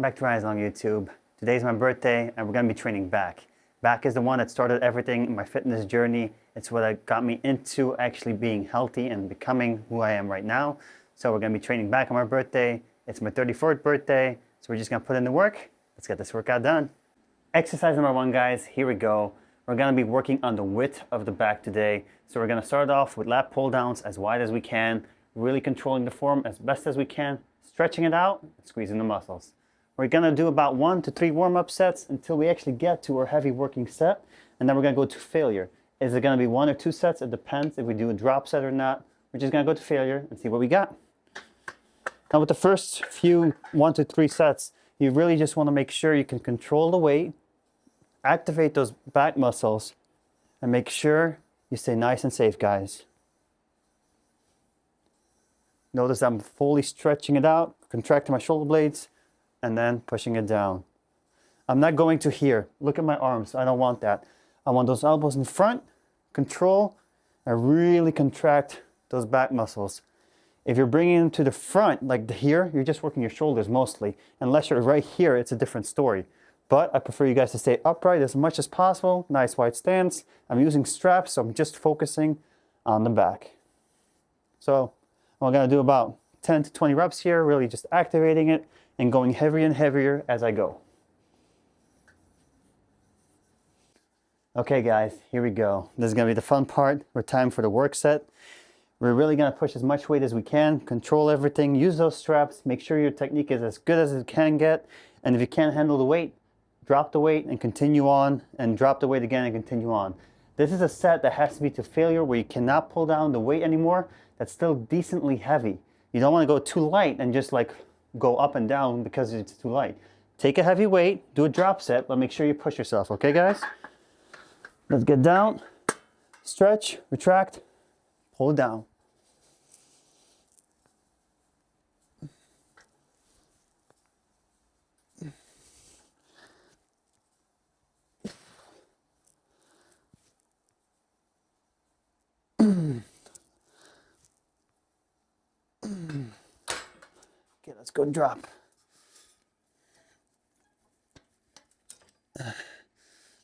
back to Rise on YouTube. Today's my birthday and we're going to be training back. Back is the one that started everything in my fitness journey. It's what got me into actually being healthy and becoming who I am right now. So we're going to be training back on my birthday. It's my 34th birthday, so we're just going to put in the work. Let's get this workout done. Exercise number 1, guys. Here we go. We're going to be working on the width of the back today. So we're going to start off with lat pull downs as wide as we can, really controlling the form as best as we can, stretching it out, and squeezing the muscles. We're going to do about 1 to 3 warm-up sets until we actually get to our heavy working set, and then we're going to go to failure. Is it going to be 1 or 2 sets? It depends if we do a drop set or not. We're just going to go to failure and see what we got. Now with the first few 1 to 3 sets, you really just want to make sure you can control the weight, activate those back muscles, and make sure you stay nice and safe, guys. Notice I'm fully stretching it out, contracting my shoulder blades, and then pushing it down. I'm not going to here. Look at my arms. I don't want that. I want those elbows in front, control, and really contract those back muscles. If you're bringing them to the front, like here, you're just working your shoulders mostly. Unless you're right here, it's a different story. But I prefer you guys to stay upright as much as possible. Nice wide stance. I'm using straps, so I'm just focusing on the back. So I'm going to do about 10 to 20 reps here, really just activating it and going heavier and heavier as I go. Okay guys, here we go. This is going to be the fun part. We're time for the work set. We're really going to push as much weight as we can, control everything, use those straps, make sure your technique is as good as it can get. And if you can't handle the weight, drop the weight and continue on, and drop the weight again and continue on. This is a set that has to be to failure where you cannot pull down the weight anymore. That's still decently heavy. You don't want to go too light and just like go up and down because it's too light. Take a heavy weight, do a drop set, but make sure you push yourself, okay guys? Let's get down, stretch, retract, pull it down. Okay, let's go drop.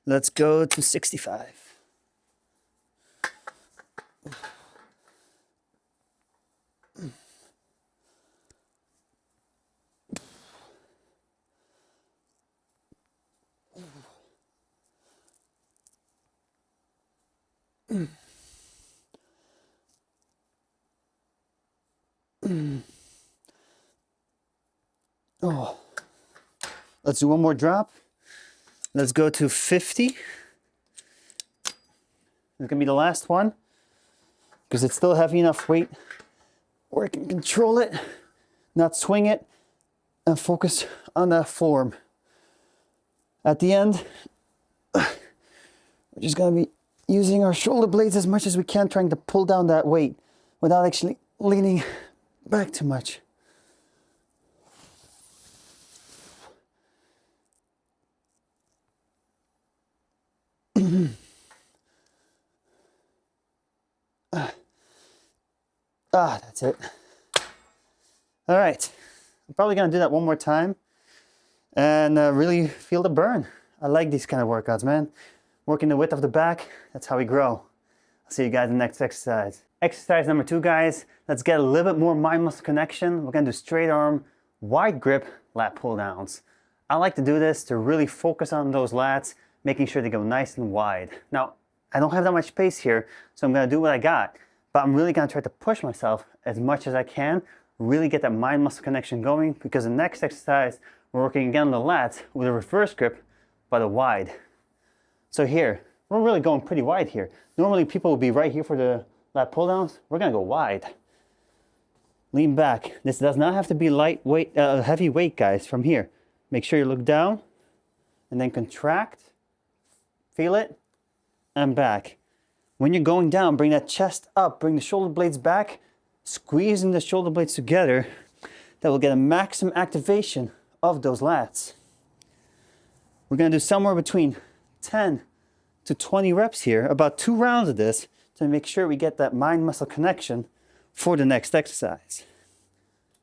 Let's go to 65. Oh, let's do one more drop. Let's go to 50. It's gonna be the last one because it's still heavy enough weight where I can control it, not swing it, and focus on that form. At the end, we're just gonna be using our shoulder blades as much as we can, trying to pull down that weight without actually leaning back too much. That's it. All right, I'm probably gonna do that one more time and really feel the burn. I like these kind of workouts, man. Working the width of the back, that's how we grow. I'll see you guys in the next exercise. Exercise number 2, guys. Let's get a little bit more mind-muscle connection. We're gonna do straight arm, wide grip, lat pull downs. I like to do this to really focus on those lats, making sure they go nice and wide. Now, I don't have that much space here, so I'm gonna do what I got. But I'm really gonna try to push myself as much as I can, really get that mind-muscle connection going, because the next exercise, we're working again on the lats with a reverse grip, but a wide. So here, we're really going pretty wide here. Normally people will be right here for the lat pull downs. We're gonna go wide. Lean back. This does not have to be lightweight, heavy weight, guys, from here. Make sure you look down, and then contract, feel it, and back. When you're going down, bring that chest up, bring the shoulder blades back, squeezing the shoulder blades together. That will get a maximum activation of those lats. We're gonna do somewhere between 10 to 20 reps here, about 2 rounds of this, to make sure we get that mind-muscle connection for the next exercise.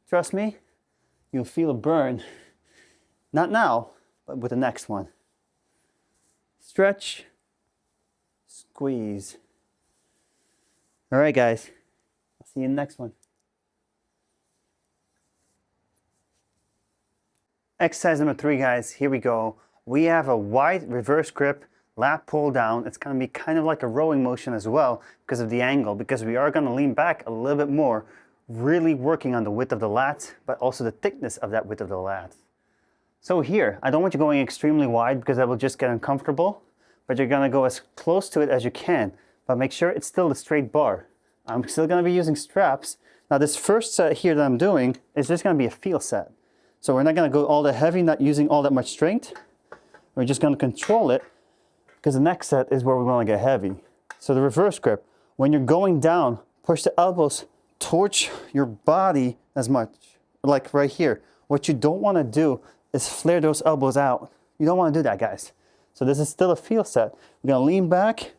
Trust me, you'll feel a burn Not now, but with the next one. Stretch, squeeze. All right, guys. I'll see you in the next one. Exercise number 3, guys. Here we go. We have a wide reverse grip, lat pull down. It's going to be kind of like a rowing motion as well because of the angle, because we are going to lean back a little bit more, really working on the width of the lats, but also the thickness of that width of the lats. So here, I don't want you going extremely wide because that will just get uncomfortable, but you're going to go as close to it as you can, but make sure it's still a straight bar. I'm still going to be using straps. Now this first set here that I'm doing is just going to be a feel set. So we're not going to go all that heavy, not using all that much strength. We're just going to control it because the next set is where we want to get heavy. So the reverse grip, when you're going down, push the elbows towards your body as much, like right here. What you don't want to do is flare those elbows out. You don't want to do that, guys. So this is still a feel set. We're going to lean back,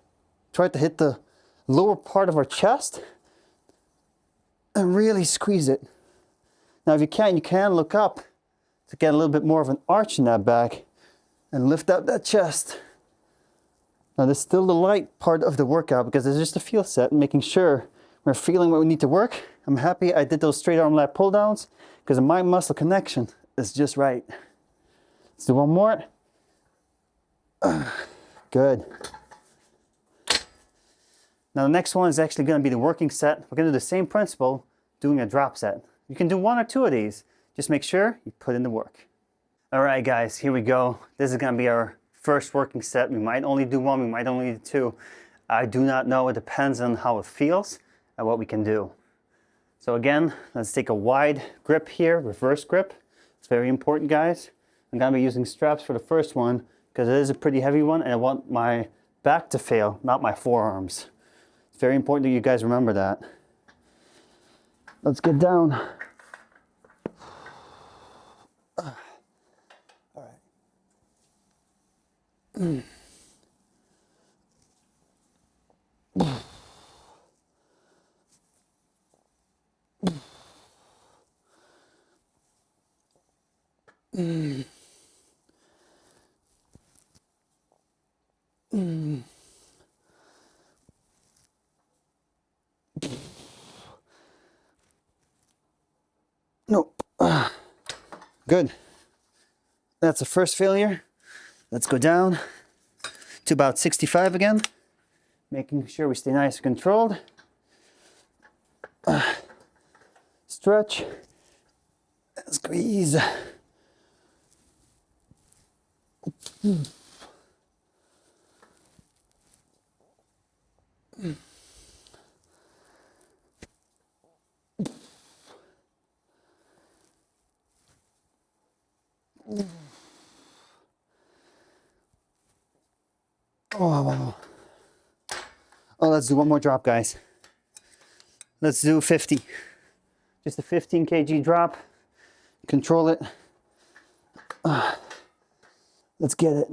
try to hit the lower part of our chest, and really squeeze it. Now if you can look up to get a little bit more of an arch in that back and lift up that chest. Now this is still the light part of the workout because it's just a feel set and making sure we're feeling what we need to work. I'm happy I did those straight arm lat pull downs because the mind muscle connection is just right. Let's do one more. Good. Now the next one is actually going to be the working set. We're going to do the same principle, doing a drop set. You can do 1 or 2 of these. Just make sure you put in the work. All right, guys, here we go. This is going to be our first working set. We might only do 1, we might only do 2. I do not know. It depends on how it feels and what we can do. So again, let's take a wide grip here, reverse grip. It's very important, guys. I'm going to be using straps for the first one because it is a pretty heavy one and I want my back to fail, not my forearms. It's very important that you guys remember that. Let's get down. All right. No. Good. That's the first failure. Let's go down to about 65 again, making sure we stay nice and controlled. Stretch, squeeze. Oh, let's do one more drop, guys. Let's do 50. Just a 15 kg drop. Control it. Let's get it.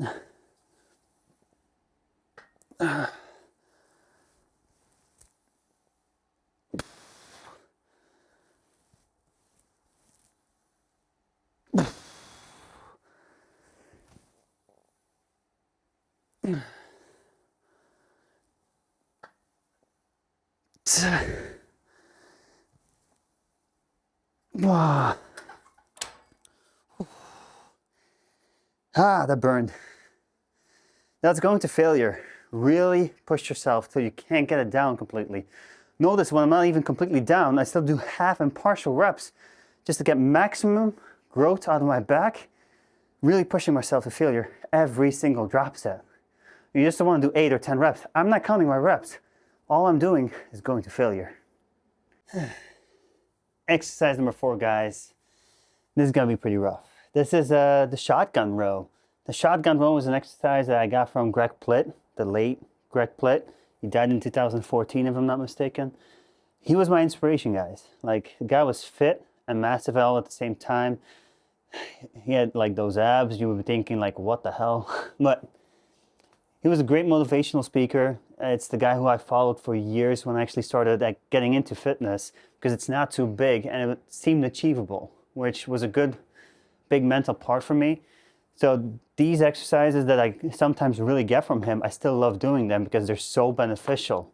That burned. That's going to failure. Really push yourself till you can't get it down completely. Notice when I'm not even completely down, I still do half and partial reps just to get maximum growth out of my back. Really pushing myself to failure every single drop set. You just don't want to do 8 or 10 reps. I'm not counting my reps. All I'm doing is going to failure. Exercise number 4, guys. This is going to be pretty rough. This is the shotgun row. The shotgun row is an exercise that I got from Greg Plitt, the late Greg Plitt. He died in 2014, if I'm not mistaken. He was my inspiration, guys. Like, the guy was fit and massive all at the same time. He had like those abs. You would be thinking like, what the hell? But he was a great motivational speaker. It's the guy who I followed for years when I actually started getting into fitness because it's not too big and it seemed achievable, which was a good big mental part for me. So these exercises that I sometimes really get from him, I still love doing them because they're so beneficial.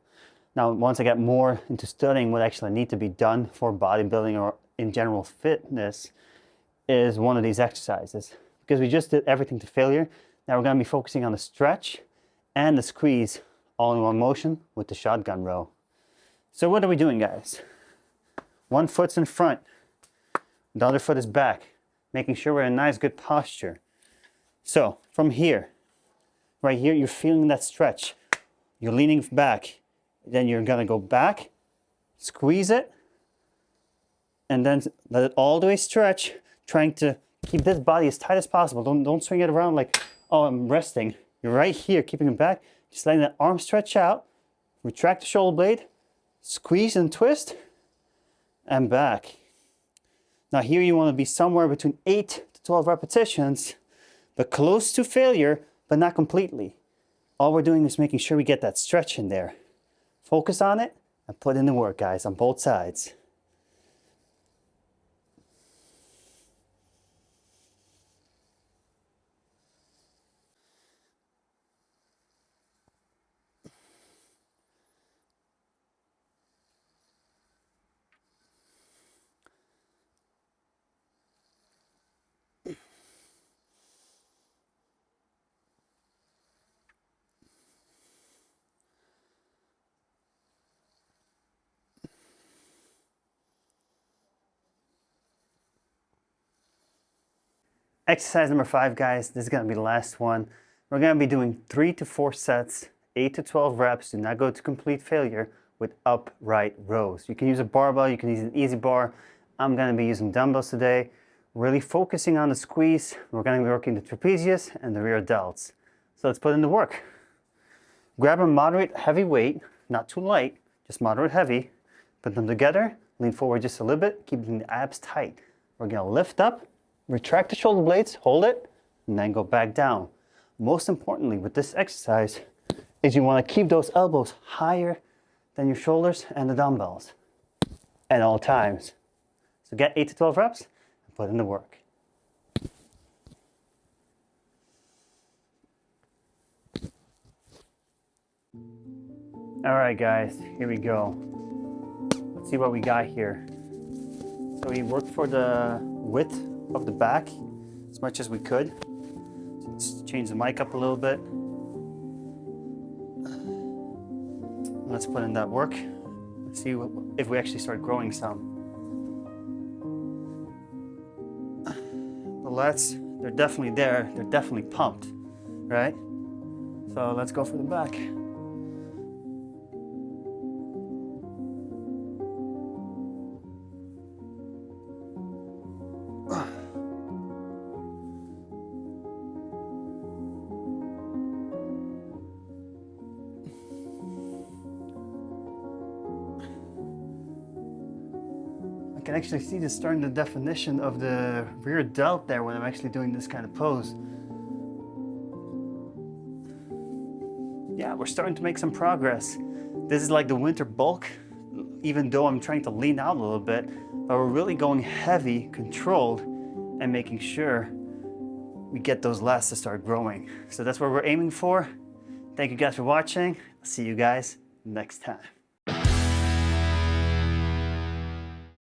Now, once I get more into studying what actually need to be done for bodybuilding or in general fitness, is one of these exercises. Because we just did everything to failure, now we're going to be focusing on the stretch and the squeeze all in one motion with the shotgun row. So what are we doing, guys? One foot's in front, the other foot is back, making sure we're in a nice good posture. So from here, right here, you're feeling that stretch. You're leaning back. Then you're gonna go back, squeeze it, and then let it all the way stretch, trying to keep this body as tight as possible. Don't swing it around like, oh, I'm resting. You're right here, keeping it back, just letting that arm stretch out, retract the shoulder blade, squeeze and twist, and back. Now here you wanna be somewhere between 8 to 12 repetitions, but close to failure, but not completely. All we're doing is making sure we get that stretch in there. Focus on it and put in the work, guys, on both sides. Exercise number 5, guys, this is gonna be the last one. We're gonna be doing 3 to 4 sets, 8 to 12 reps. Do not go to complete failure with upright rows. You can use a barbell, you can use an easy bar. I'm gonna be using dumbbells today. Really focusing on the squeeze. We're gonna be working the trapezius and the rear delts. So let's put in the work. Grab a moderate heavy weight, not too light, just moderate heavy. Put them together, lean forward just a little bit, keeping the abs tight. We're gonna lift up, retract the shoulder blades, hold it, and then go back down. Most importantly with this exercise is you want to keep those elbows higher than your shoulders and the dumbbells at all times. So get 8 to 12 reps and put in the work. All right, guys, here we go. Let's see what we got here. So we worked for the width of the back as much as we could. So let's change the mic up a little bit. Let's put in that work. Let's see if we actually start growing some. The lats, they're definitely there. They're definitely pumped, right? So let's go for the back. I can actually see this starting the definition of the rear delt there when I'm actually doing this kind of pose. Yeah, we're starting to make some progress. This is like the winter bulk, even though I'm trying to lean out a little bit, but we're really going heavy, controlled, and making sure we get those lats to start growing. So that's what we're aiming for. Thank you guys for watching. I'll see you guys next time.